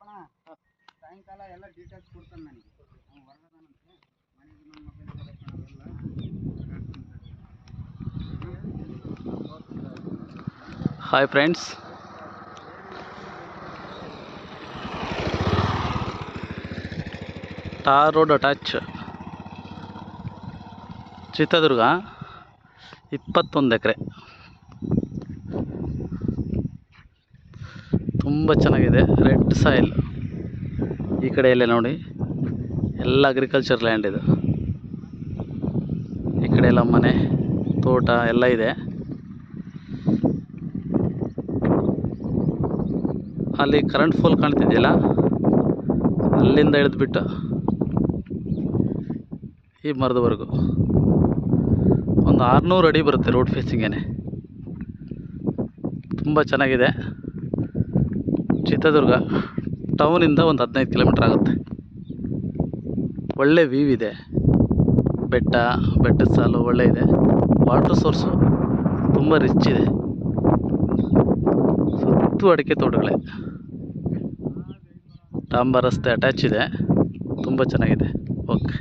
ಸಾಯಂಕಾಲ ಎಲ್ಲ ಡೀಟೇಲ್ಸ್ ಕೊಡ್ತಾನೆ ನನಗೆ. ಹೊರಗದಾನಂತೆ ಮನೆಗೆ ನನ್ನ mobile. Hi friends, tar road attach Chitradurga 21 ಎಕರೆ. ತುಂಬ ಚೆನ್ನಾಗಿದೆ. Red soil. ಈ ಕಡೆ ಎಲ್ಲ ನೋಡಿ, ಎಲ್ಲ ಅಗ್ರಿಕಲ್ಚರ್ ಲ್ಯಾಂಡ್ ಇದು. ಈ ಕಡೆ ಎಲ್ಲ ಮನೆ, ತೋಟ ಎಲ್ಲ ಇದೆ. ಅಲ್ಲಿ ಕರೆಂಟ್ ಫೋಲ್ ಕಾಣ್ತಿದೆಯಲ್ಲ, ಅಲ್ಲಿಂದ ಹಿಡಿದ್ಬಿಟ್ಟು ಈ ಮರದವರೆಗೂ ಒಂದು 600 ಅಡಿ ಬರುತ್ತೆ. ರೋಡ್ ಫೇಸಿಂಗೇನೆ ತುಂಬ ಚೆನ್ನಾಗಿದೆ. ಚಿತ್ರದುರ್ಗ ಟೌನಿಂದ ಒಂದು 15 ಕಿಲೋಮೀಟ್ರ್ ಆಗುತ್ತೆ. ಒಳ್ಳೆ ವ್ಯೂ ಇದೆ. ಬೆಟ್ಟದ ಸಾಲು ಒಳ್ಳೆ ಇದೆ. ವಾಟರ್ ಸೋರ್ಸು ತುಂಬ ರಿಚ್ ಇದೆ. ಸುತ್ತು ಅಡಿಕೆ ತೋಟಗಳೇ. ಡಾಂಬರ್ ರಸ್ತೆ ಅಟ್ಯಾಚ್ ಇದೆ. ತುಂಬ ಚೆನ್ನಾಗಿದೆ. ಓಕೆ.